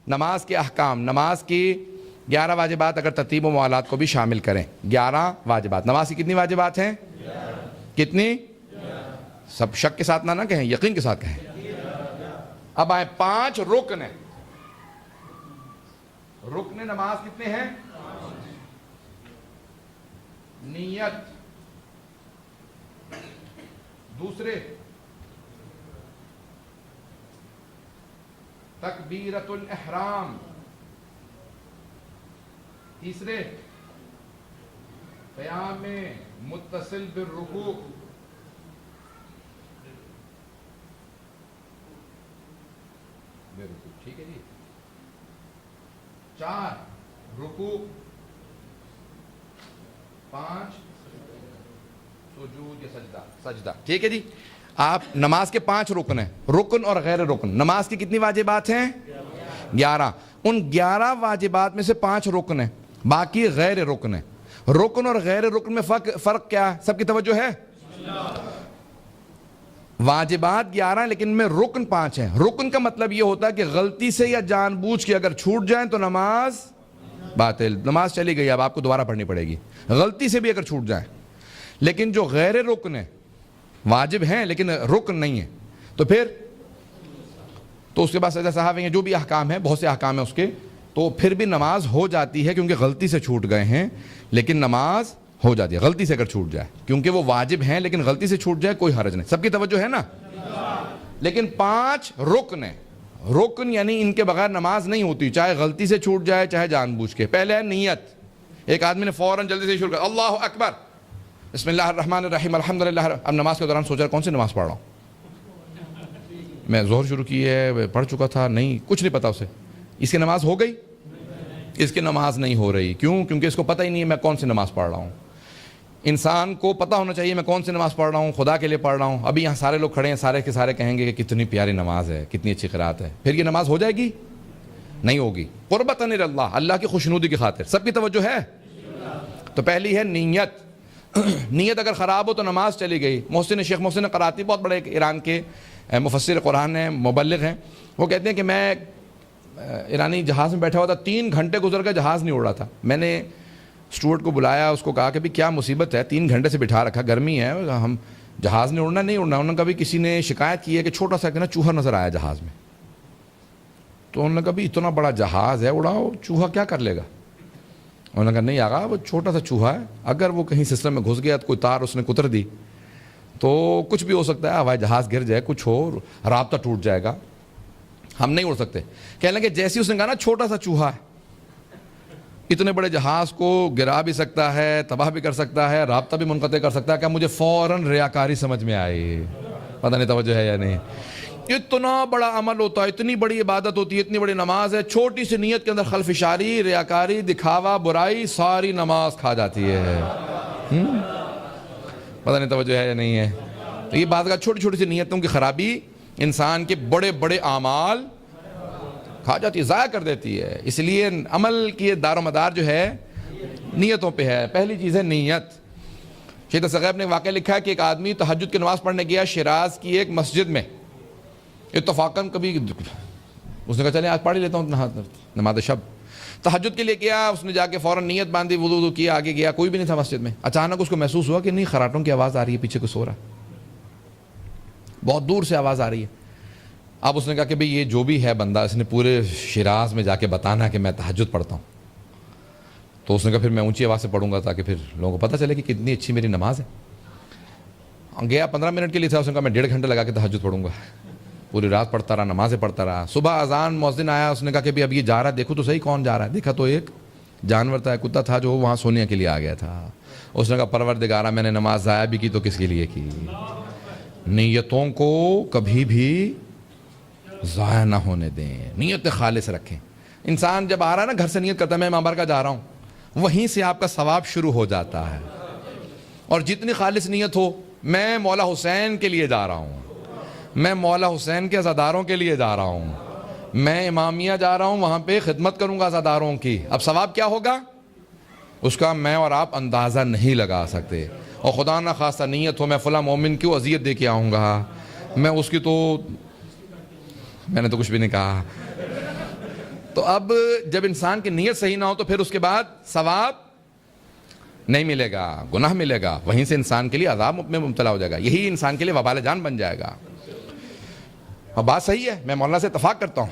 نماز کے احکام، نماز کی 11 واجبات اگر ترتیب و موالات کو بھی شامل کریں، 11 واجبات. نماز کی کتنی واجبات ہیں؟ کتنی؟ سب شک کے ساتھ نہ کہیں، یقین کے ساتھ کہیں. اب آئیں 5 رکن ہیں. رکن نماز کتنے ہیں؟ نیت، دوسرے تکبیرۃ الاحرام، تیسرے قیام متصل بالرکوع، ٹھیک ہے جی. 4 رکوع، 5 سجود یا سجدہ. ٹھیک ہے جی. آپ نماز کے 5 رکن ہیں، رکن اور غیر رکن. نماز کی کتنی واجبات ہیں؟ 11. ان 11 واجبات میں سے 5 رکن ہیں، باقی غیر رکن ہیں. رکن اور غیر رکن میں فرق کیا ہے؟ سب کی توجہ ہے. واجبات 11 لیکن میں رکن 5 ہیں. رکن کا مطلب یہ ہوتا ہے کہ غلطی سے یا جان بوجھ کے اگر چھوٹ جائیں تو نماز باطل، نماز چلی گئی، اب آپ کو دوبارہ پڑھنی پڑے گی، غلطی سے بھی اگر چھوٹ جائیں. لیکن جو غیر رکن ہے، واجب ہیں لیکن رکن نہیں ہے، تو پھر تو اس کے بعد سجدہ صحابی ہیں، جو بھی احکام ہیں، بہت سے احکام ہیں اس کے، تو پھر بھی نماز ہو جاتی ہے کیونکہ غلطی سے چھوٹ گئے ہیں. لیکن نماز ہو جاتی ہے غلطی سے اگر چھوٹ جائے، کیونکہ وہ واجب ہیں لیکن غلطی سے چھوٹ جائے کوئی حرج نہیں. سب کی توجہ ہے نا. لیکن 5 رکن ہیں. رکن یعنی ان کے بغیر نماز نہیں ہوتی، چاہے غلطی سے چھوٹ جائے چاہے جان بوجھ کے. پہلے ہے نیت. ایک آدمی نے فوراً جلدی سے شروع کر اللہ اکبر بسم اللہ الرحمن الرحیم الحمدللہ. اب نماز کے دوران سوچ رہا کون سی نماز پڑھ رہا ہوں، میں ظہر شروع کی ہے، پڑھ چکا تھا، نہیں، کچھ نہیں پتا اسے. اس کی نماز ہو گئی؟ اس کی نماز نہیں ہو رہی. کیوں؟ کیونکہ اس کو پتہ ہی نہیں ہے میں کون سی نماز پڑھ رہا ہوں. انسان کو پتہ ہونا چاہیے میں کون سی نماز پڑھ رہا ہوں، خدا کے لیے پڑھ رہا ہوں. ابھی یہاں سارے لوگ کھڑے ہیں، سارے کے سارے کہیں گے کہ کتنی پیاری نماز ہے، کتنی اچھی قرات ہے. پھر یہ نماز ہو جائے گی؟ نہیں ہوگی. قربتاً اللہ، اللہ کی خوشنودی کی خاطر. سب کی توجہ ہے. تو پہلی ہے نیت. نیت اگر خراب ہو تو نماز چلی گئی. شیخ محسن قراتی بہت بڑے ایران کے مفسر قرآن ہیں، مبلغ ہیں. وہ کہتے ہیں کہ میں ایرانی جہاز میں بیٹھا ہوا تھا، 3 گھنٹے گزر گئے، جہاز نہیں اڑ رہا تھا. میں نے اسٹوارڈ کو بلایا، اس کو کہا کہ بھی کیا مصیبت ہے، 3 گھنٹے سے بٹھا رکھا، گرمی ہے، ہم جہاز نہیں اڑنا. انہوں نے کبھی کسی نے شکایت کی ہے کہ چھوٹا سا چوہا نظر آیا جہاز میں. تو انہوں نے کہا بھی اتنا بڑا جہاز ہے، اڑاؤ، چوہا کیا کر لے گا؟ انہوں نے کہا نہیں آقا، وہ چھوٹا سا چوہا ہے، اگر وہ کہیں سسٹم میں گھس گیا تو کوئی تار اس نے کتر دی تو کچھ بھی ہو سکتا ہے، ہوائی جہاز گر جائے، کچھ ہو، رابطہ ٹوٹ جائے گا، ہم نہیں اڑ سکتے. کہنے لگے جیسے اس نے کہا نا چھوٹا سا چوہا ہے، اتنے بڑے جہاز کو گرا بھی سکتا ہے، تباہ بھی کر سکتا ہے، رابطہ بھی منقطع کر سکتا ہے. کہ مجھے فوراً ریاکاری سمجھ میں آئی. پتہ نہیں توجہ ہے یا نہیں. اتنا بڑا عمل ہوتا ہے، اتنی بڑی عبادت ہوتی ہے، اتنی بڑی نماز ہے، چھوٹی سی نیت کے اندر خلفشاری، ریاکاری، دکھاوا، برائی، ساری نماز کھا جاتی ہے. پتہ نہیں توجہ ہے یا نہیں ہے. تو یہ بات کا چھوٹی چھوٹی سی نیتوں کی خرابی انسان کے بڑے بڑے اعمال کھا جاتی ہے، ضائع کر دیتی ہے. اس لیے عمل کی دار و مدار جو ہے نیتوں پہ ہے. پہلی چیز ہے نیت. شیخ ثقیب نے واقعہ لکھا ہے کہ ایک آدمی تہجد کی نماز پڑھنے گیا شیراز کی ایک مسجد میں. اتفاقاً کبھی اس نے کہا چلیں آج پڑھ ہی لیتا ہوں نماز شب. تہجد کے لیے کیا، اس نے جا کے فوراً نیت باندھی، وضو کیا، آگے گیا، کوئی بھی نہیں تھا مسجد میں. اچانک اس کو محسوس ہوا کہ نہیں، خراٹوں کی آواز آ رہی ہے، پیچھے کوئی سو رہا ہے، بہت دور سے آواز آ رہی ہے. اب اس نے کہا کہ بھئی یہ جو بھی ہے بندہ، اس نے پورے شیراز میں جا کے بتانا کہ میں تہجد پڑھتا ہوں. تو اس نے کہا پھر میں اونچی آواز سے پڑھوں گا تاکہ پھر لوگوں کو پتہ چلے کہ کتنی اچھی میری نماز ہے. گیا 15 منٹ کے لیے تھا، اس نے کہا میں 1.5 گھنٹے لگا کے تہجد پڑھوں گا. پوری رات پڑھتا رہا، نمازیں پڑھتا رہا. صبح اذان مؤذن آیا، اس نے کہا کہ اب یہ جا رہا ہے، دیکھو تو صحیح کون جا رہا ہے. دیکھا تو ایک جانور تھا، کتا تھا جو وہاں سونے کے لیے آ گیا تھا. اس نے کہا پروردگارا، میں نے نماز ضائع بھی کی تو کس کے لیے کی. نیتوں کو کبھی بھی ضائع نہ ہونے دیں، نیت خالص رکھیں. انسان جب آ رہا ہے نا، گھر سے نیت کرتا ہے میں مامبر کا جا رہا ہوں، وہیں سے آپ کا ثواب شروع ہو جاتا ہے. اور جتنی خالص نیت ہو، میں مولا حسین کے لیے جا رہا ہوں، میں مولا حسین کے عزاداروں کے لیے جا رہا ہوں، میں امامیہ جا رہا ہوں، وہاں پہ خدمت کروں گا عزاداروں کی. اب ثواب کیا ہوگا اس کا میں اور آپ اندازہ نہیں لگا سکتے. اور خدا نہ خواستہ نیت ہو میں فلاں مومن کیوں اذیت دے کے آؤں گا، میں اس کی تو میں نے تو کچھ بھی نہیں کہا. تو اب جب انسان کی نیت صحیح نہ ہو تو پھر اس کے بعد ثواب نہیں ملے گا، گناہ ملے گا، وہیں سے انسان کے لیے عذاب میں مبتلا ہو جائے گا، یہی انسان کے لیے وبال جان بن جائے گا۔ اور بات صحیح ہے، میں مولانا سے اتفاق کرتا ہوں۔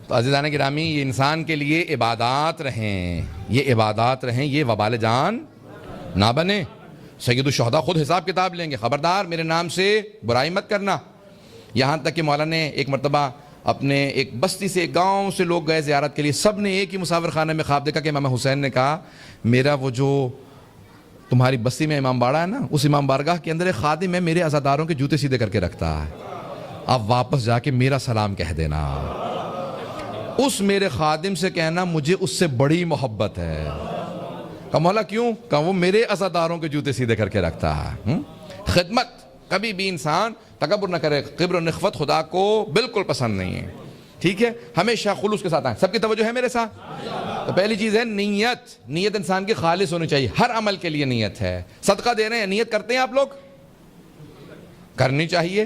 تو عزیزان گرامی، یہ انسان کے لیے عبادات رہیں، یہ عبادات رہیں، یہ وبال جان نہ بنے۔ سید الشہداء خود حساب کتاب لیں گے، خبردار میرے نام سے برائی مت کرنا۔ یہاں تک کہ مولانا نے ایک مرتبہ اپنے ایک بستی سے، ایک گاؤں سے لوگ گئے زیارت کے لیے، سب نے ایک ہی مسافر خانے میں خواب دیکھا کہ امام حسین نے کہا میرا وہ جو تمہاری بستی میں امام باڑہ ہے نا، اس امام بارگاہ کے اندر ایک خادم ہے، میرے عزاداروں کے جوتے سیدھے کر کے رکھتا ہے، اب واپس جا کے میرا سلام کہہ دینا، اس میرے خادم سے کہنا مجھے اس سے بڑی محبت ہے۔ کہا مولا کیوں؟ کہا وہ میرے عزاداروں کے جوتے سیدھے کر کے رکھتا ہے۔ خدمت کبھی بھی انسان تکبر نہ کرے، کبر و نخوت خدا کو بالکل پسند نہیں ہے، ٹھیک ہے؟ ہمیشہ خلوص کے ساتھ آئیں۔ سب کی توجہ ہے میرے ساتھ؟ تو پہلی چیز ہے نیت، نیت انسان کی خالص ہونی چاہیے، ہر عمل کے لیے نیت ہے۔ صدقہ دے رہے ہیں، نیت کرتے ہیں آپ لوگ؟ کرنی چاہیے۔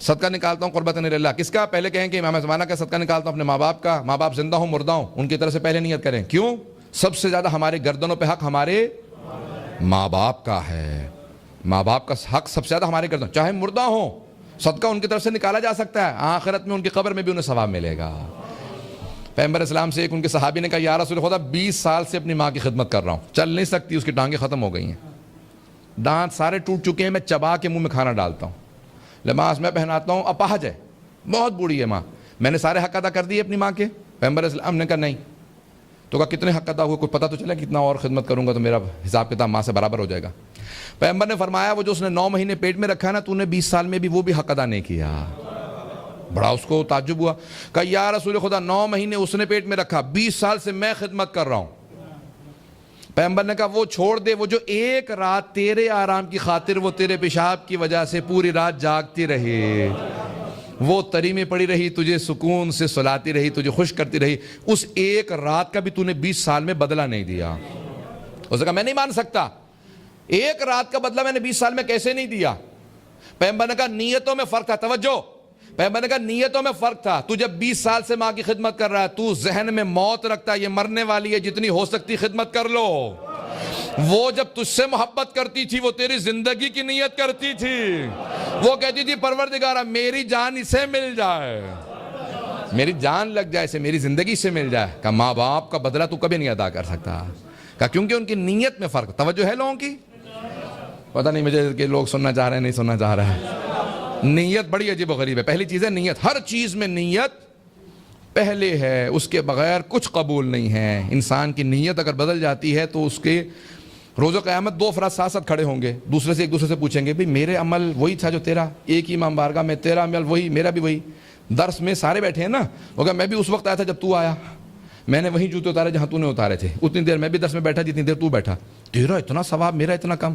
صدقہ نکالتا ہوں قربۃ اللہ، کس کا؟ پہلے کہیں کہ امام زمانہ کا صدقہ نکالتا ہوں اپنے ماں باپ کا، ماں باپ زندہ ہوں مردہ ہوں ان کی طرف سے پہلے نیت کریں۔ کیوں؟ سب سے زیادہ ہمارے گردنوں پہ حق ہمارے ماں باپ کا ہے، ماں باپ کا حق سب سے زیادہ ہمارے گردن، چاہے مردہ ہوں صدقہ ان کی طرف سے نکالا جا سکتا ہے، آخرت میں ان کی قبر میں بھی انہیں ثواب ملے گا۔ پیغمبر اسلام سے ایک ان کے صحابی نے کہا یا رسول خدا 20 سال سے اپنی ماں کی خدمت کر رہا ہوں، چل نہیں سکتی، اس کی ٹانگیں ختم ہو گئی ہیں، دانت سارے ٹوٹ چکے ہیں، میں چبا کے منہ میں کھانا ڈالتا ہوں، لباس میں پہناتا ہوں، اپاہج ہے، بہت بوڑھی ہے ماں، میں نے سارے حق ادا کر دیے اپنی ماں کے؟ پیغمبر اسلام نے کہا نہیں۔ تو کہا کتنے حق ادا ہوئے؟ کوئی پتہ تو چلا کتنا اور خدمت کروں گا تو میرا حساب کتاب ماں سے برابر ہو جائے گا؟ پیغمبر نے فرمایا وہ جو اس نے 9 مہینے پیٹ میں رکھا نا، تو نے 20 سال میں بھی وہ بھی حق ادا نہیں کیا۔ بڑا اس کو تعجب ہوا، کہا یا رسول خدا 9 مہینے اس نے پیٹ میں رکھا، 20 سال سے میں خدمت کر رہا ہوں۔ پیغمبر نے کہا وہ چھوڑ دے، وہ جو ایک رات تیرے آرام کی خاطر وہ تیرے پیشاب کی وجہ سے پوری رات جاگتی رہی، وہ تری میں پڑی رہی، تجھے سکون سے سلاتی رہی، تجھے خوش کرتی رہی، اس ایک رات کا بھی تو نے 20 سال میں بدلہ نہیں دیا۔ اس نے کہا میں نہیں مان سکتا، ایک رات کا بدلہ میں نے 20 سال میں کیسے نہیں دیا؟ پیغمبر نے کہا نیتوں میں فرق تھا، توجہ، پیغمبر نے کہا نیتوں میں فرق تھا، تو جب 20 سال سے ماں کی خدمت کر رہا ہے، تو ذہن میں موت رکھتا ہے، یہ مرنے والی ہے، جتنی ہو سکتی خدمت کر لو۔ وہ جب تجھ سے محبت کرتی تھی وہ تیری زندگی کی نیت کرتی تھی، وہ کہتی تھی پروردگارہ میری جان اسے مل جائے، میری جان لگ جائے اسے، میری زندگی سے مل جائے۔ کہ ماں باپ کا بدلہ تو کبھی نہیں ادا کر سکتا، کہ کیونکہ ان کی نیت میں فرق۔ توجہ ہے لوگوں کی؟ پتہ نہیں مجھے کہ لوگ سننا چاہ رہے ہیں نہیں سننا چاہ رہے ہیں۔ نیت بڑی عجیب و غریب ہے۔ پہلی چیز ہے نیت، ہر چیز میں نیت پہلے ہے، اس کے بغیر کچھ قبول نہیں ہے۔ انسان کی نیت اگر بدل جاتی ہے تو اس کے روز قیامت 2 افراد ساتھ ساتھ کھڑے ہوں گے، ایک دوسرے سے پوچھیں گے بھئی میرے عمل وہی تھا جو تیرا، ایک ہی امام بارگاہ میں، تیرا عمل وہی، میرا بھی وہی، درس میں سارے بیٹھے ہیں نا، وہ کہا میں بھی اس وقت آیا تھا جب تو آیا، میں نے وہی جوتے اتارے جہاں تو نے اتارے تھے، اتنی دیر میں بھی درس میں بیٹھا جتنی دیر تو بیٹھا، تیرا اتنا ثواب میرا اتنا کم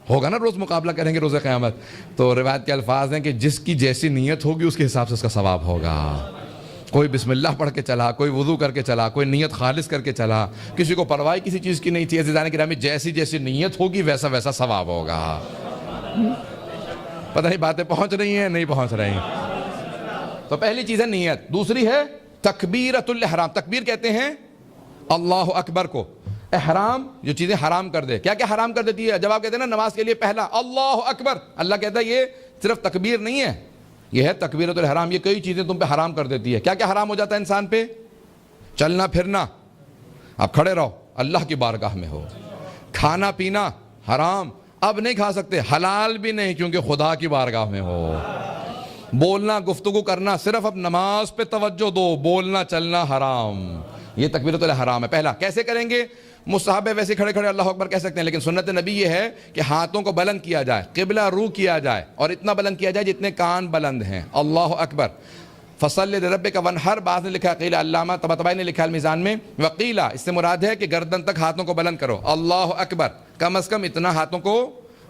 ہوگا نا، روز مقابلہ کریں گے روز قیامت۔ تو روایت کے الفاظ ہیں کہ جس کی جیسی نیت ہوگی اس کے حساب سے اس کا ثواب ہوگا۔ کوئی بسم اللہ پڑھ کے چلا، کوئی وضو کر کے چلا، کوئی نیت خالص کر کے چلا، کسی کو پرواہ کسی چیز کی نہیں تھی۔ عزیزان گرامی جیسی جیسی نیت ہوگی ویسا ویسا ثواب ہوگا۔ پتہ نہیں باتیں پہنچ رہی ہیں نہیں پہنچ رہی ہیں؟ تو پہلی چیز ہے نیت۔ دوسری ہے تکبیرۃ الاحرام۔ تکبیر کہتے ہیں اللہ اکبر کو، احرام جو چیزیں حرام کر دے۔ کیا کیا حرام کر دیتی ہے؟ جب آپ کہتے ہیں نا نماز کے لیے پہلا اللہ اکبر، اللہ کہتا ہے یہ صرف تکبیر نہیں ہے، یہ ہے تکبیرۃ الحرام، یہ کئی چیزیں تم پہ حرام کر دیتی ہے۔ کیا کیا حرام ہو جاتا ہے انسان پہ؟ چلنا پھرنا، آپ کھڑے رہو اللہ کی بارگاہ میں ہو، کھانا پینا حرام، اب نہیں کھا سکتے، حلال بھی نہیں کیونکہ خدا کی بارگاہ میں ہو، بولنا گفتگو کرنا صرف اب نماز پہ توجہ دو، بولنا چلنا حرام، یہ تکبیرۃ الحرام ہے۔ پہلا کیسے کریں گے؟ مستحب ہے، ویسے کھڑے کھڑے اللہ اکبر کہہ سکتے ہیں، لیکن سنت نبی یہ ہے کہ ہاتھوں کو بلند کیا جائے، قبلہ رو کیا جائے، اور اتنا بلند کیا جائے جتنے کان بلند ہیں۔ اللہ اکبر۔ فصلی لربک وانحر، بعض نے لکھا قیل، علامہ طباطبائی نے لکھا المیزان میں وقیلا، اس سے مراد ہے کہ گردن تک ہاتھوں کو بلند کرو، اللہ اکبر، کم از کم اتنا ہاتھوں کو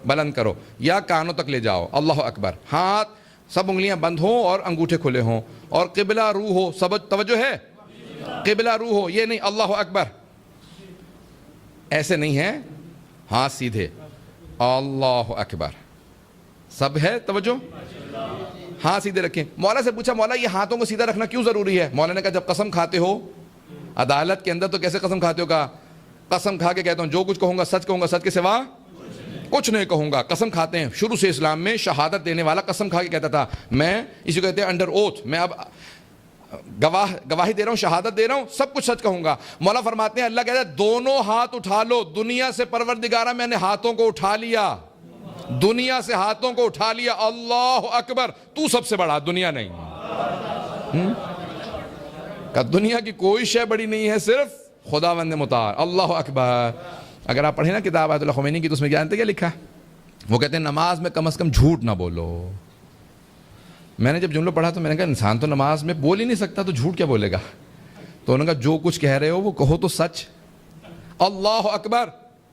بلند کرو، یا کانوں تک لے جاؤ، اللہ اکبر، ہاتھ سب انگلیاں بند ہوں اور انگوٹھے کھلے ہوں، اور قبلہ رو ہو، سب توجہ ہے، قبلہ رو ہو، یہ نہیں اللہ اکبر ایسے نہیں ہے، ہاتھ سیدھے، اللہ اکبر، سب ہے توجہ، ہاتھ سیدھے رکھیں. مولا سے پوچھا مولا یہ ہاتھوں کو سیدھا رکھنا کیوں ضروری ہے؟ مولا نے کہا جب قسم کھاتے ہو عدالت کے اندر تو کیسے قسم کھاتے ہو؟ کہا قسم کھا کے کہتا ہوں جو کچھ کہوں گا سچ کے سوا کچھ نہیں کہوں گا. قسم کھاتے ہیں شروع سے اسلام میں شہادت دینے والا قسم کھا کے کہتا تھا میں اسی کو کہتے ہیں انڈر اوتھ، میں اب گواہی دے رہا ہوں، شہادت دے رہا ہوں، سب کچھ سچ کہوں گا. مولا فرماتے ہیں اللہ کہتا ہے دونوں ہاتھ اٹھا لو. دنیا سے پروردگارہ میں نے ہاتھوں کو اٹھا لیا، دنیا سے ہاتھوں کو اٹھا لیا. اللہ اکبر، تو سب سے بڑا، دنیا نہیں. کہ دنیا کی کوئی شے بڑی نہیں ہے، صرف خداوند متعال. اللہ اکبر. اگر آپ پڑھیں نا کتاب آیت اللہ خمینی کی تو اس میں جانتے کیا لکھا؟ وہ کہتے ہیں نماز میں کم از کم جھوٹ نہ بولو. میں نے جب جملہ پڑھا تو میں نے کہا انسان تو نماز میں بول ہی نہیں سکتا تو جھوٹ کیا بولے گا؟ تو انہوں نے کہا جو کچھ کہہ رہے ہو وہ کہو تو سچ. اللہ اکبر.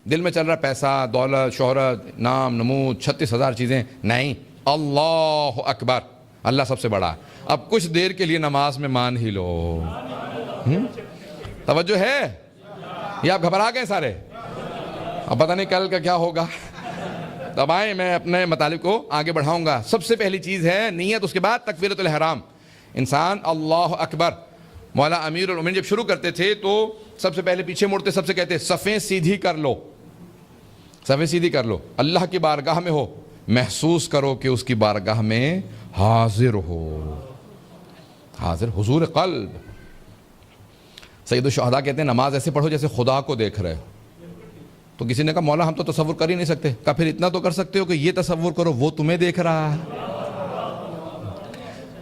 دل میں چل رہا پیسہ، دولت، شہرت، نام، نمود، 36,000 چیزیں، نہیں، اللہ اکبر، اللہ سب سے بڑا. اب کچھ دیر کے لیے نماز میں مان ہی لو. توجہ ہے یا آپ گھبرا گئے سارے؟ اب پتہ نہیں کل کا کیا ہوگا. تب آئیں میں اپنے مطالب کو آگے بڑھاؤں گا. سب سے پہلی چیز ہے نیت، اس کے بعد تکبیرۃ الاحرام. انسان اللہ اکبر. مولا امیر المومنین جب شروع کرتے تھے تو سب سے پہلے پیچھے مڑتے سب سے کہتے صفیں سیدھی کر لو، صفیں سیدھی کر لو. اللہ کی بارگاہ میں ہو، محسوس کرو کہ اس کی بارگاہ میں حاضر ہو. حاضر، حضور قلب. سید الشہداء کہتے ہیں نماز ایسے پڑھو جیسے خدا کو دیکھ رہے ہو. تو کسی نے کہا مولا ہم تو تصور کر ہی نہیں سکتے. کہا پھر اتنا تو کر سکتے ہو کہ یہ تصور کرو وہ تمہیں دیکھ رہا ہے.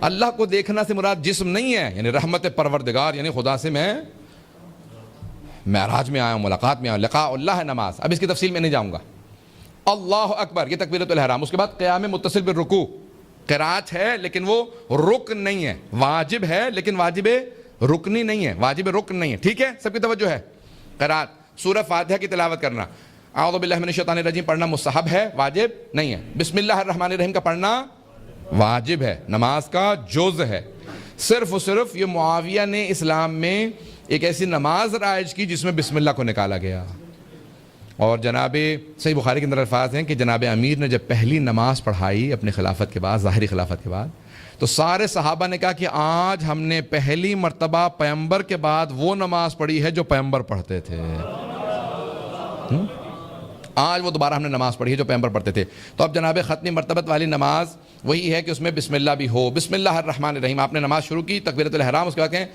اللہ کو دیکھنا سے مراد جسم نہیں ہے، یعنی رحمت پروردگار، یعنی خدا سے میں معراج میں آیا ہوں، ملاقات میں آیا ہوں. لقاء اللہ ہے نماز. اب اس کی تفصیل میں نہیں جاؤں گا. اللہ اکبر، یہ تکبیرۃ الاحرام. اس کے بعد قیام متصل بالرکوع. قرات ہے لیکن وہ رکن نہیں ہے، واجب ہے لیکن واجب رکنی نہیں ہے، واجب رکن نہیں ہے. ٹھیک ہے، سب کی توجہ ہے. قرات سورہ فاتحہ کی تلاوت کرنا، اعوذ باللہ من الشیطان الرجیم پڑھنا مستحب ہے، واجب نہیں ہے. بسم اللہ الرحمن الرحیم کا پڑھنا واجب ہے، نماز کا جز ہے. صرف و صرف یہ معاویہ نے اسلام میں ایک ایسی نماز رائج کی جس میں بسم اللہ کو نکالا گیا. اور جناب صحیح بخاری کے اندر الفاظ ہیں کہ جناب امیر نے جب پہلی نماز پڑھائی اپنی خلافت کے بعد، ظاہری خلافت کے بعد، تو سارے صحابہ نے کہا کہ آج ہم نے پہلی مرتبہ پیغمبر کے بعد وہ نماز پڑھی ہے جو پیغمبر پڑھتے تھے. آج وہ دوبارہ ہم نے نماز پڑھی ہے جو پیغمبر پڑھتے تھے. تو اب جناب ختمی مرتبت والی نماز وہی ہے کہ اس میں بسم اللہ بھی ہو. بسم اللہ الرحمن الرحیم. آپ نے نماز شروع کی تکبیرۃ الاحرام، اس کے بعد کہیں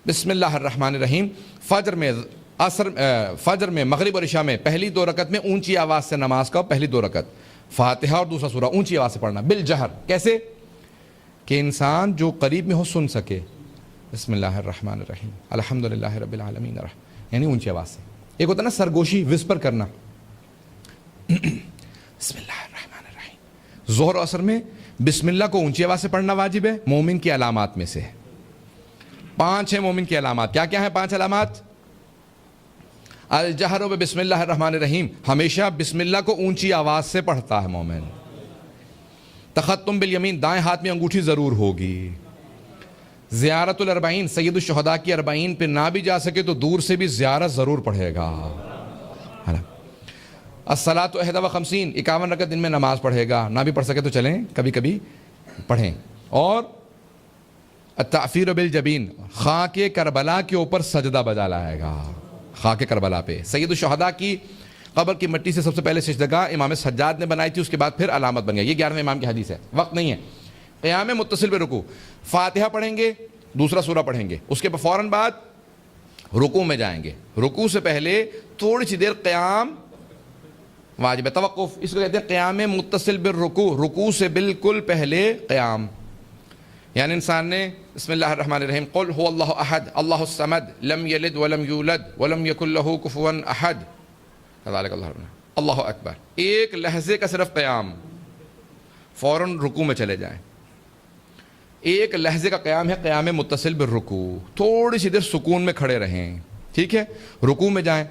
بسم اللہ الرحمن الرحیم. فجر میں مغرب اور عشاء میں پہلی 2 رکعت میں اونچی آواز سے نماز کا، پہلی 2 رکعت فاتحہ اور دوسرا سورہ اونچی آواز سے پڑھنا بالجہر. کیسے کہ انسان جو قریب میں ہو سن سکے. بسم اللہ الرحمن الرحیم الحمدللہ رب العالمین، یعنی اونچی آواز سے. ایک ہوتا ہے نا سرگوشی، وسپر کرنا، بسم اللہ الرحمن الرحیم. ظہر و عصر میں بسم اللہ کو اونچی آواز سے پڑھنا واجب ہے، مومن کی علامات میں سے. 5 ہیں مومن کی علامات. کیا کیا ہیں 5 علامات؟ الجہر و بسم اللہ الرحمن الرحیم، ہمیشہ بسم اللہ کو اونچی آواز سے پڑھتا ہے مومن. تختم بالیمین، دائیں ہاتھ میں انگوٹھی ضرور ہوگی. زیارت الاربعین، سید الشہداء کی 40 پہ نہ بھی جا سکے تو دور سے بھی زیارت ضرور پڑھے گا. الصلاۃ 51، 51 رکعت دن میں نماز پڑھے گا. نہ بھی پڑھ سکے تو چلیں کبھی کبھی پڑھیں. اور التعفیر بالجبین، خاک کربلا کے اوپر سجدہ بجا لائے گا. خاک کربلا پہ سید الشہداء کی قبر کی مٹی سے سب سے پہلے سجدگاہ امام سجاد نے بنائی تھی، اس کے بعد پھر علامت بن گیا. یہ 11ویں امام کی حدیث ہے، وقت نہیں ہے. قیام متصل برکوع، فاتحہ پڑھیں گے، دوسرا سورہ پڑھیں گے، اس کے فوراً بعد رکوع میں جائیں گے. رکوع سے پہلے تھوڑی سی دیر قیام واجب ہے. توقف، اس کو کہتے ہیں قیام متصل بالرکوع. رکوع سے بالکل پہلے قیام، یعنی انسان نے بسم اللہ الرحمن الرحیم قل هو اللہ احد اللہ الصمد لم یلد ولم یولد ولم یکن له کفوا احد کذالک اللہ اکبر. ایک لحظے کا صرف قیام، فوراً رکوع میں چلے جائیں. ایک لحظے کا قیام ہے قیام متصل بالرکوع. تھوڑی سی دیر سکون میں کھڑے رہیں، ٹھیک ہے. رکوع میں جائیں،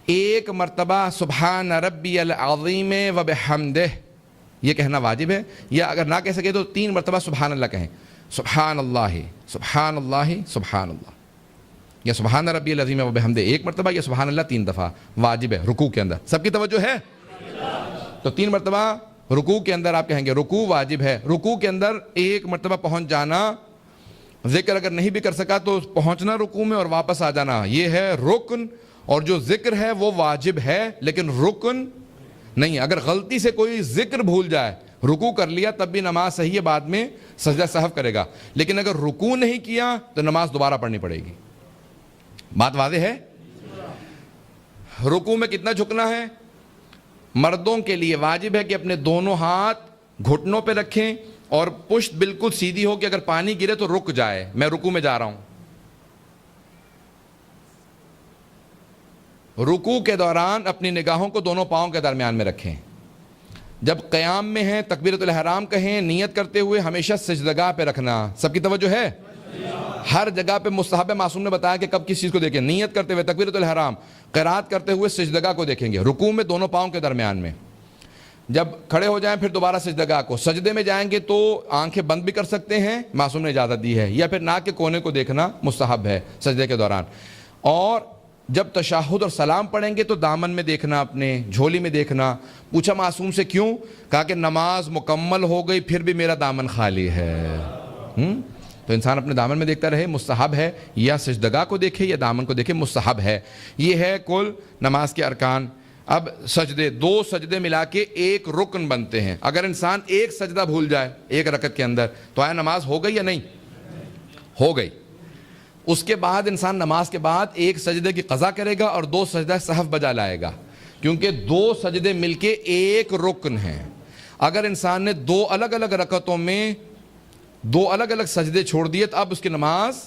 ایک مرتبہ سبحان ربی العظیم وبحمدہ یہ کہنا واجب ہے، یا اگر نہ کہہ سکے تو 3 مرتبہ سبحان اللہ کہیں. سبحان اللہ سبحان اللہ سبحان اللہ، یا سبحان ربی العظیم وبحمدہ 1 مرتبہ، یا سبحان اللہ 3 دفعہ. واجب ہے رکوع کے اندر. سب کی توجہ ہے؟ تو 3 مرتبہ رکوع کے اندر آپ کہیں گے رکوع واجب ہے. رکوع کے اندر ایک مرتبہ پہنچ جانا, ذکر اگر نہیں بھی کر سکا تو پہنچنا رکوع میں اور واپس آ جانا, یہ ہے رکن. اور جو ذکر ہے وہ واجب ہے لیکن رکن نہیں. اگر غلطی سے کوئی ذکر بھول جائے, رکوع کر لیا تب بھی نماز صحیح ہے, بعد میں سجدہ سہو کرے گا. لیکن اگر رکوع نہیں کیا تو نماز دوبارہ پڑھنی پڑے گی. بات واضح ہے؟ رکوع میں کتنا جھکنا ہے؟ مردوں کے لیے واجب ہے کہ اپنے دونوں ہاتھ گھٹنوں پہ رکھیں اور پشت بالکل سیدھی ہو کہ اگر پانی گرے تو رک جائے, میں رکوع میں جا رہا ہوں. رکوع کے دوران اپنی نگاہوں کو دونوں پاؤں کے درمیان میں رکھیں. جب قیام میں ہیں تکبیرۃ الاحرام کہیں, نیت کرتے ہوئے ہمیشہ سجدگاہ پہ رکھنا. سب کی توجہ ہے؟ ہر جگہ پہ مستحب معصوم نے بتایا کہ کب کس چیز کو دیکھیں. نیت کرتے ہوئے تکبیرۃ الاحرام, قرات کرتے ہوئے سجدگاہ کو دیکھیں گے, رکوع میں دونوں پاؤں کے درمیان میں. جب کھڑے ہو جائیں پھر دوبارہ سجدگاہ کو. سجدے میں جائیں گے تو آنکھیں بند بھی کر سکتے ہیں, معصوم نے اجازت دی ہے, یا پھر ناک کے کونے کو دیکھنا مستحب ہے سجدے کے دوران. اور جب تشہد اور سلام پڑھیں گے تو دامن میں دیکھنا, اپنے جھولی میں دیکھنا. پوچھا معصوم سے کیوں؟ کہا کہ نماز مکمل ہو گئی پھر بھی میرا دامن خالی ہے. تو انسان اپنے دامن میں دیکھتا رہے, مستحب ہے. یا سجدگاہ کو دیکھے یا دامن کو دیکھے, مستحب ہے. یہ ہے کل نماز کے ارکان. اب سجدے, 2 سجدے ملا کے ایک رکن بنتے ہیں. اگر انسان ایک سجدہ بھول جائے ایک رکعت کے اندر تو آیا نماز ہو گئی یا نہیں؟ ہو گئی. اس کے بعد انسان نماز کے بعد ایک سجدے کی قضا کرے گا اور 2 سجدہ سہو بجا لائے گا, کیونکہ 2 سجدے مل کے ایک رکن ہیں. اگر انسان نے 2 الگ الگ رکعتوں میں 2 الگ الگ سجدے چھوڑ دیے تو اب اس کی نماز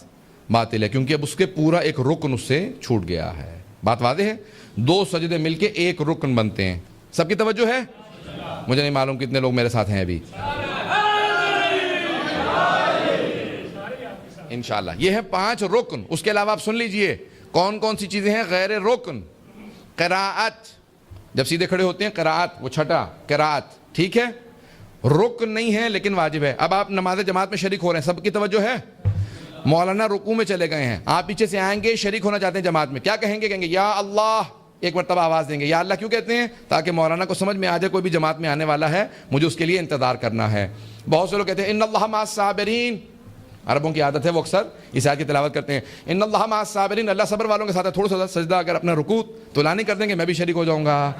باطل ہے, کیونکہ اب اس کے پورا ایک رکن اس سے چھوٹ گیا ہے. بات واضح ہے؟ 2 سجدے مل کے ایک رکن بنتے ہیں. سب کی توجہ ہے؟ مجھے نہیں معلوم کتنے لوگ میرے ساتھ ہیں ابھی. انشاءاللہ یہ ہے 5 رکن. اس کے علاوہ آپ سن لیجئے کون کون سی چیزیں ہیں غیر رکن. قراءت, جب سیدھے کھڑے ہوتے ہیں قراءت, وہ چھٹا قراءت, ٹھیک ہے, رکن نہیں ہے لیکن واجب ہے. اب آپ نماز جماعت میں شریک ہو رہے ہیں, سب کی توجہ ہے؟ مولانا رکوع میں چلے گئے ہیں, آپ پیچھے سے آئیں گے, شریک ہونا چاہتے ہیں جماعت میں, کیا کہیں گے؟ کہیں گے یا اللہ, ایک مرتبہ آواز دیں گے. یا اللہ کیوں کہتے ہیں؟ تاکہ مولانا کو سمجھ میں آ جائے کوئی بھی جماعت میں آنے والا ہے, مجھے اس کے لیے انتظار کرنا ہے. بہت سے لوگ کہتے ہیں ان اللہ مع الصابرین, عربوں کی عادت ہے وہ اکثر اس آیت کی تلاوت کرتے ہیں, ان اللہ مع الصابرین, اللہ صبر والوں کے ساتھ ہے. تھوڑا سا سجدہ اگر اپنا رکوع طولانی کر دیں گے میں بھی شریک ہو جاؤں گا.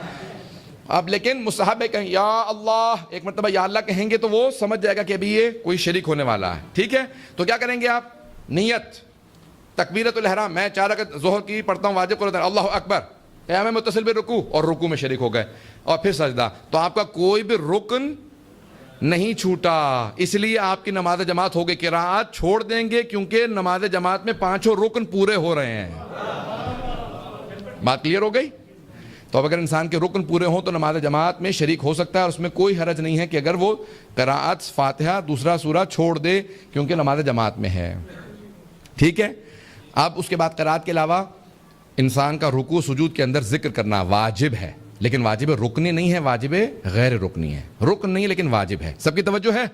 اب لیکن مستحب ہے کہیں یا اللہ, ایک مرتبہ یا اللہ کہیں گے تو وہ سمجھ جائے گا کہ ابھی یہ کوئی شریک ہونے والا ہے, ٹھیک ہے. تو کیا کریں گے آپ؟ نیت, تکبیرۃ الاحرام, میں 4 رکعت ظہر کی پڑھتا ہوں واجب قرآن, اللہ اکبر, قیام متصل بھی رکوع, اور رکوع میں شریک ہو گئے, اور پھر سجدہ. تو آپ کا کوئی بھی رکن نہیں چھوٹا, اس لیے آپ کی نماز جماعت ہو گئی. قراءت چھوڑ دیں گے کیونکہ نماز جماعت میں 5 رکن پورے ہو رہے ہیں. بات کلیئر ہو گئی؟ تو اب اگر انسان کے رکن پورے ہوں تو نماز جماعت میں شریک ہو سکتا ہے, اور اس میں کوئی حرج نہیں ہے کہ اگر وہ قراءت فاتحہ دوسرا سورہ چھوڑ دے کیونکہ نماز جماعت میں ہے, ٹھیک ہے. اب اس کے بعد قراءت کے علاوہ انسان کا رکوع سجود کے اندر ذکر کرنا واجب ہے, لیکن واجب رکنی نہیں ہے, واجب غیر رکنی ہے. رکن نہیں لیکن واجب ہے. سب کی توجہ ہے؟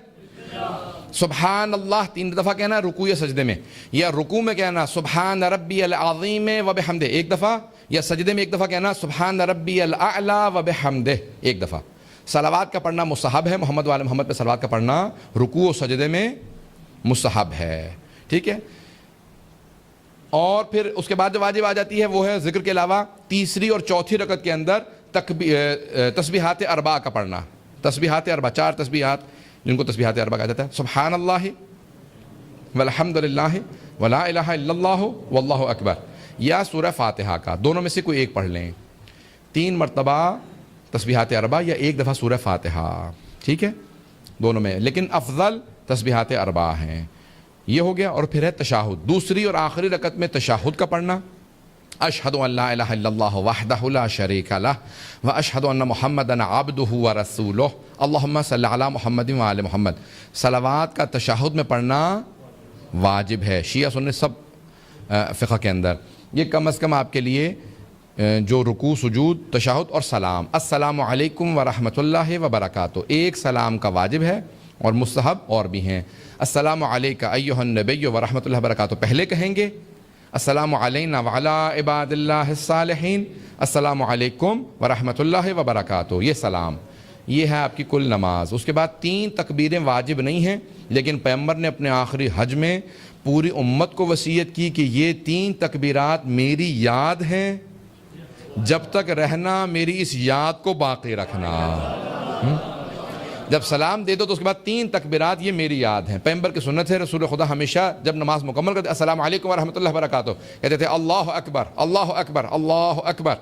سبحان اللہ 3 دفعہ کہنا رکوع یا سجدے میں, یا رکوع میں کہنا سبحان ربی العظیم و بحمدہ 1 دفعہ, یا سجدے میں 1 دفعہ کہنا سبحان ربی الاعلی و بحمدہ 1 دفعہ. صلوات کا پڑھنا مستحب ہے, محمد وعلی محمد پہ صلوات کا پڑھنا رکوع و سجدے میں مستحب ہے, ٹھیک ہے. اور پھر اس کے بعد جو واجب آ جاتی ہے وہ ہے ذکر کے علاوہ تیسری اور چوتھی رکعت کے اندر تسبیحات اربع کا پڑھنا. تسبیحات اربع 4 تسبیحات جن کو تسبیحات اربع کہا جاتا ہے, سبحان اللہ والحمد للہ ولا الہ الا اللہ واللہ اکبر, یا سورہ فاتحہ کا, دونوں میں سے کوئی ایک پڑھ لیں. 3 مرتبہ تسبیحات اربع یا 1 دفعہ سورہ فاتحہ, ٹھیک ہے, دونوں میں, لیکن افضل تسبیحات اربع ہیں. یہ ہو گیا. اور پھر ہے تشہد, دوسری اور آخری رکعت میں تشہد کا پڑھنا, اشہد ان لا الہ الا اللہ وحدہ لا شریک لہ واشہد ان محمدا عبدہ ورسولہ اللہم صلی علی محمد وآل محمد. صلوات کا تشہد میں پڑھنا واجب ہے شیعہ سنی سب فقہ کے اندر. یہ کم از کم آپ کے لیے جو رکوع سجود تشہد اور سلام, السلام علیکم ورحمۃ اللہ وبرکاتہ, ایک سلام کا واجب ہے اور مستحب اور بھی ہیں. السلام علیکہ ایہا النبی ورحمۃ اللہ وبرکاتہ پہلے کہیں گے, السلام علینا وعلی عباد اللہ الصالحین, السلام علیکم ورحمۃ اللہ وبرکاتہ, یہ سلام. یہ ہے آپ کی کل نماز. اس کے بعد 3 تکبیریں واجب نہیں ہیں، لیکن پیغمبر نے اپنے آخری حج میں پوری امت کو وصیت کی کہ یہ 3 تکبیرات میری یاد ہیں، جب تک رہنا میری اس یاد کو باقی رکھنا. جب سلام دے دو تو اس کے بعد 3 تکبیرات یہ میری یاد ہیں. پیغمبر کی سنت ہے، رسول خدا ہمیشہ جب نماز مکمل کرتے السلام علیکم ورحمۃ اللہ وبرکاتہ کہتے تھے اللہ اکبر اللہ اکبر اللہ اکبر،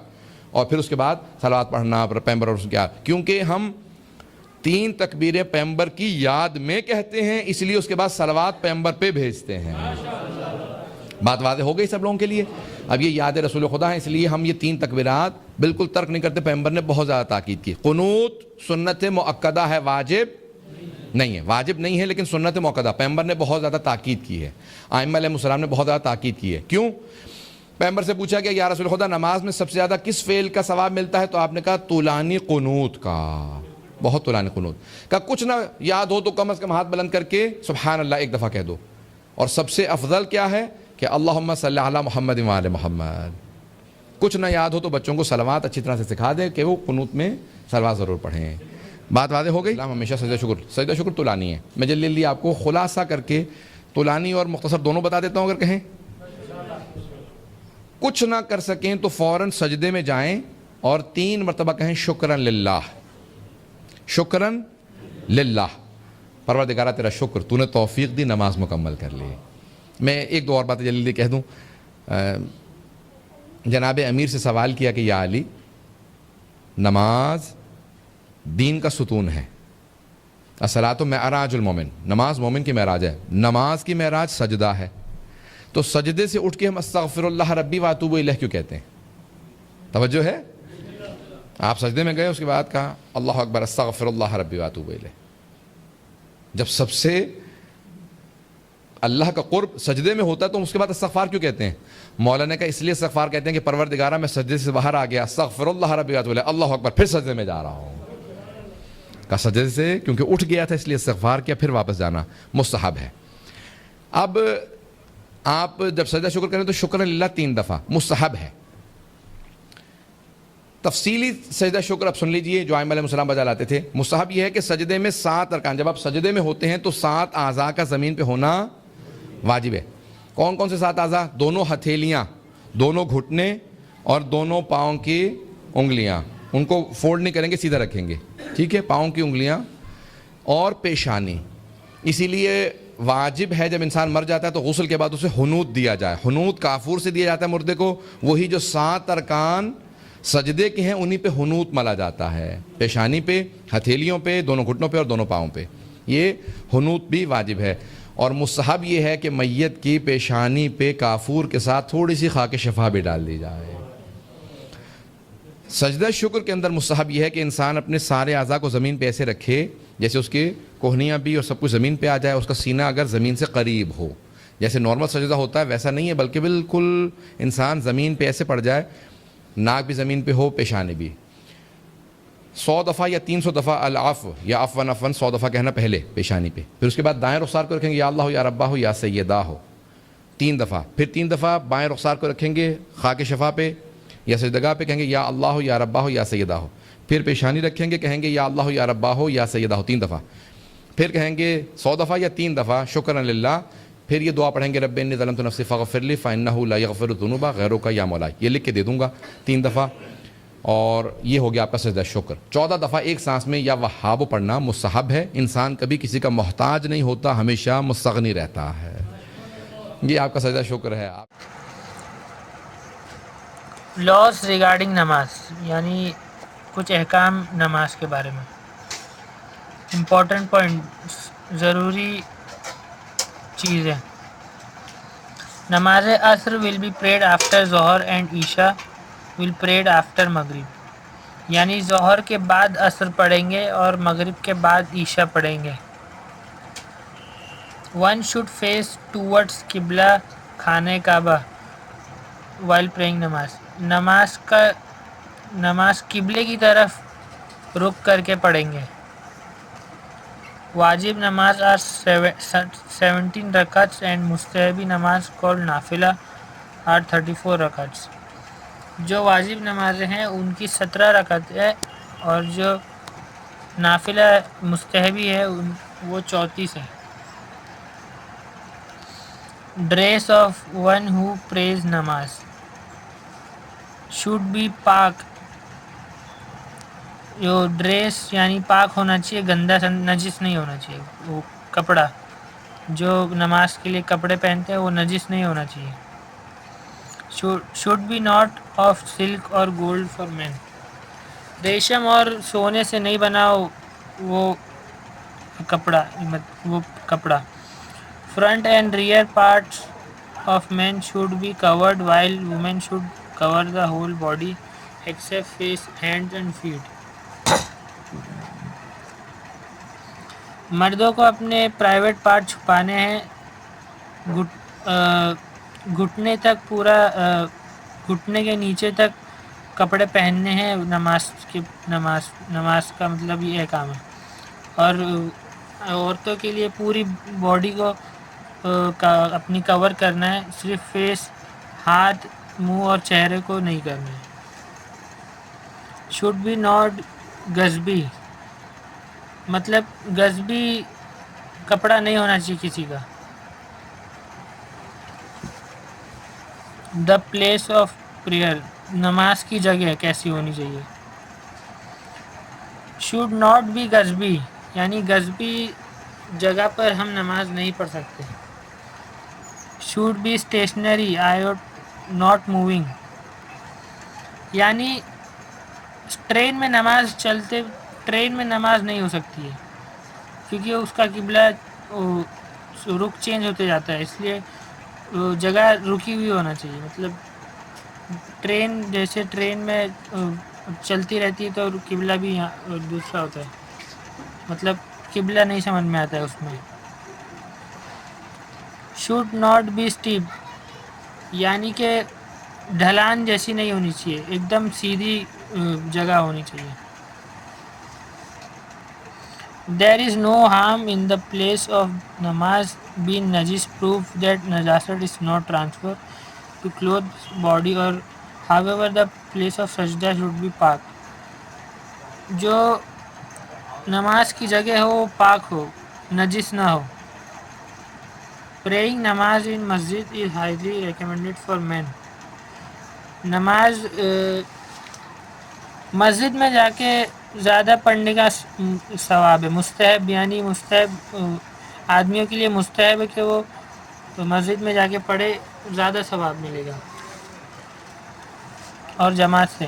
اور پھر اس کے بعد صلوات پڑھنا پیغمبر اور کیا، کیونکہ ہم 3 تکبیریں پیغمبر کی یاد میں کہتے ہیں، اس لیے اس کے بعد صلوات پیغمبر پہ بھیجتے ہیں. بات واضح ہو گئی سب لوگوں کے لیے؟ اب یہ یاد رسول خدا ہے، اس لیے ہم یہ 3 تکبیرات بالکل ترک نہیں کرتے. پیغمبر نے بہت زیادہ تاکید کی. قنوت سنت مؤکدہ ہے، واجب نہیں ہے. واجب نہیں ہے لیکن سنت مؤکدہ، پیغمبر نے بہت زیادہ تاکید کی ہے، ائمہ علیہ السلام نے بہت زیادہ تاکید کی ہے. کیوں؟ پیغمبر سے پوچھا کہ یا رسول خدا نماز میں سب سے زیادہ کس فعل کا ثواب ملتا ہے؟ تو آپ نے کہا طولانی قنوت کا، بہت طولانی قنوت کا. کچھ نہ یاد ہو تو کم از کم ہاتھ بلند کر کے سبحان اللہ ایک دفعہ کہہ دو. اور سب سے افضل کیا ہے کہ اللہم صلی علی محمد وعلی محمد. کچھ نہ یاد ہو تو بچوں کو صلوات اچھی طرح سے سکھا دیں کہ وہ قنوت میں صلوات ضرور پڑھیں. بات واضح ہو گئی؟ اسلام ہمیشہ سجدہ شکر طولانی ہے. میں جلدی آپ کو خلاصہ کر کے طولانی اور مختصر دونوں بتا دیتا ہوں. اگر کہیں کچھ نہ کر سکیں تو فوراً سجدے میں جائیں اور 3 مرتبہ کہیں شکرن للہ، شکرن للہ، پروردگارہ تیرا شکر، تو نے توفیق دی نماز مکمل کر لی. میں 1-2 اور باتیں جلدی کہہ دوں. جناب امیر سے سوال کیا کہ یا علی، نماز دین کا ستون ہے، الصلاۃ معراج المومن، نماز مومن کی معراج ہے، نماز کی معراج سجدہ ہے، تو سجدے سے اٹھ کے ہم استغفر اللہ ربی واتوب الیہ کیوں کہتے ہیں؟ توجہ ہے؟ آپ سجدے میں گئے، اس کے بعد کہا اللہ اکبر استغفر اللہ ربی واتوب الیہ. جب سب سے اللہ کا قرب سجدے میں ہوتا ہے تو اس کے بعد استغفار کیوں کہتے ہیں؟ مولانا کا اس لیے استغفار کہتے ہیں کہ پروردگارہ میں سجدے سے باہر آ گیا، استغفر اللہ ربی واتوب الیہ، اللہ اکبر، پھر سجدے میں جا رہا ہوں. کا سجدے سے کیونکہ اٹھ گیا تھا اس لیے استغفار کیا، پھر واپس جانا مستحب ہے. اب آپ جب سجدہ شکر کریں تو شکر للہ 3 دفعہ مستحب ہے. تفصیلی سجدہ شکر اب سن لیجئے جو ائمہ علیہ السلام بجا لاتے تھے. مستحب یہ ہے کہ سجدے میں 7 ارکان، جب آپ سجدے میں ہوتے ہیں تو 7 اعضاء کا زمین پہ ہونا واجب ہے. کون کون سے 7 اعضاء؟ دونوں ہتھیلیاں، دونوں گھٹنے اور دونوں پاؤں کی انگلیاں. ان کو فولڈ نہیں کریں گے، سیدھا رکھیں گے، ٹھیک ہے؟ پاؤں کی انگلیاں اور پیشانی. اسی لیے واجب ہے جب انسان مر جاتا ہے تو غسل کے بعد اسے حنوط دیا جائے. حنوط کافور سے دیا جاتا ہے مردے کو، وہی جو 7 ارکان سجدے کے ہیں انہی پہ حنوط ملا جاتا ہے، پیشانی پہ، ہتھیلیوں پہ، دونوں گھٹنوں پہ اور دونوں پاؤں پہ. یہ حنوط بھی واجب ہے. اور مستحب یہ ہے کہ میت کی پیشانی پہ کافور کے ساتھ تھوڑی سی خاک شفا بھی ڈال دی جائے. سجدہ شکر کے اندر مستحب یہ ہے کہ انسان اپنے سارے اعضاء کو زمین پہ ایسے رکھے جیسے اس کے کوہنیاں بھی اور سب کچھ زمین پہ آ جائے، اس کا سینہ اگر زمین سے قریب ہو. جیسے نارمل سجدہ ہوتا ہے ویسا نہیں ہے، بلکہ بالکل انسان زمین پہ ایسے پڑ جائے، ناک بھی زمین پہ ہو، پیشانی بھی. 100 دفعہ یا 300 دفعہ العفو یا عفواً عفواً 100 دفعہ کہنا پہلے پیشانی پہ. پھر اس کے بعد دائیں رخسار کو رکھیں گے یا اللہ ہو یا ربا ہو یا سیدہ ہو 3 دفعہ. پھر 3 دفعہ بائیں رخسار کو رکھیں گے خاک شفا پہ یا سجدگاہ پہ، کہیں گے یا اللہ ہو یا ربا ہو یا سیدہ ہو. پھر پیشانی رکھیں گے، کہیں گے یا اللہ ہو یا ربا ہو یا سیدہ ہو 3 دفعہ. پھر کہیں گے 100 دفعہ یا 3 دفعہ شکرا للہ. پھر یہ دعا پڑھیں گے رب انی ظلمت نفسی فاغفر لی فانہ لا یغفر الذنوب غیرک یا مولا. یہ لکھ کے دے دوں گا 3 دفعہ. اور یہ ہو گیا آپ کا سجدہ شکر. 14 دفعہ ایک سانس میں یا وہاب پڑھنا مستحب ہے. انسان کبھی کسی کا محتاج نہیں ہوتا، ہمیشہ مستغنی رہتا ہے. یہ آپ کا سجدہ شکر ہے. لاس ریگارڈنگ نماز، یعنی کچھ احکام نماز کے بارے میں. امپورٹنٹ پوائنٹ، ضروری چیزیں. نماز عصر ول بی پریڈ آفٹر ظہر اینڈ عشاء ول پریڈ آفٹر مغرب، یعنی ظہر کے بعد عصر پڑھیں گے اور مغرب کے بعد عشاء پڑھیں گے. ون شوڈ فیس ٹوورڈز قبلہ خانہ کعبہ وائل پریئنگ. نماز قبلے کی طرف رخ کر کے پڑھیں گے. واجب نماز آر 17 رکعتس اینڈ مستحبی نماز کال نافلہ آر 34 رکعتس. جو واجب نمازیں ہیں ان کی 17 رکعت ہے، اور جو نافلہ مستحبی ہے وہ 34 ہے. ڈریس آف ون ہو پریز نماز شوڈ بی پاک. جو ڈریس یعنی پاک ہونا چاہیے, گندا نجس نہیں ہونا چاہیے. وہ کپڑا جو نماز کے لیے کپڑے پہنتے ہیں وہ نجس نہیں ہونا چاہیے. Should be not of silk اور گولڈ فار مین. ریشم اور سونے سے نہیں بنا وہ کپڑا. Front and rear parts of men should be covered while women should cover the whole body except face, hands and feet. مردوں کو اپنے پرائیویٹ پارٹ چھپانے ہیں. گھٹنے تک گھٹنے کے نیچے تک کپڑے پہننے ہیں. نماز کا مطلب یہ کام ہے. اور عورتوں کے لیے پوری باڈی کو اپنی کور کرنا ہے, صرف فیس, ہاتھ, منہ اور چہرے کو نہیں کرنا ہے. شوڈ بی ناٹ غصبی, مطلب غصبی کپڑا نہیں ہونا چاہیے کسی کا. دا پلیس آف پریئر, نماز کی جگہ کیسی ہونی چاہیے. شوڈ ناٹ بی غصبی, یعنی غصبی جگہ پر ہم نماز نہیں پڑھ سکتے. Should be stationary not moving, یعنی ٹرین میں نماز نہیں ہو سکتی ہے کیونکہ اس کا قبلہ رخ چینج ہوتے جاتا ہے, اس لیے جگہ رکی ہوئی ہونا چاہیے. مطلب ٹرین میں چلتی رہتی ہے تو قبلہ بھی دوسرا ہوتا ہے, مطلب قبلہ نہیں سمجھ میں آتا ہے اس میں. شوڈ ناٹ بی اسٹیپ, یعنی کہ ڈھلان جیسی نہیں ہونی چاہیے, ایک دم سیدھی جگہ ہونی چاہیے. There is no harm in the place of نماز بین نجس پروف دیٹ نجاست is not transfer to cloth body اور however the place of سجدہ should be پاک. جو نماز کی جگہ ہو وہ پاک ہو, نجس نہ ہو. Praying نماز in Masjid is highly recommended for men. نماز مسجد میں جا کے زیادہ پڑھنے کا ثواب ہے. مستحب, یعنی مستحب آدمیوں کے لیے مستحب ہے کہ وہ مسجد میں جا کے پڑھے, زیادہ ثواب ملے گا. اور جماعت سے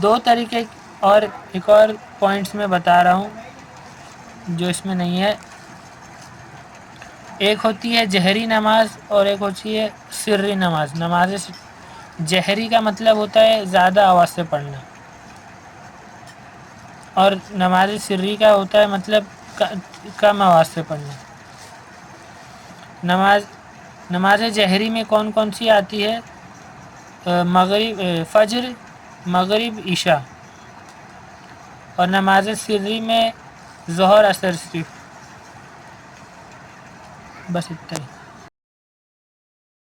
2 طریقے اور ایک اور پوائنٹس میں بتا رہا ہوں جو اس میں نہیں ہے. ایک ہوتی ہے جہری نماز اور ایک ہوتی ہے سری نماز. نماز جہری کا مطلب ہوتا ہے زیادہ آواز سے پڑھنا, اور نماز سری کا ہوتا ہے مطلب کم آواز سے پڑھنا. نماز جہری میں کون کون سی آتی ہے؟ فجر, مغرب, عشاء. اور نماز سری میں ظہر, عصر, صرف. بس اتنا ہی.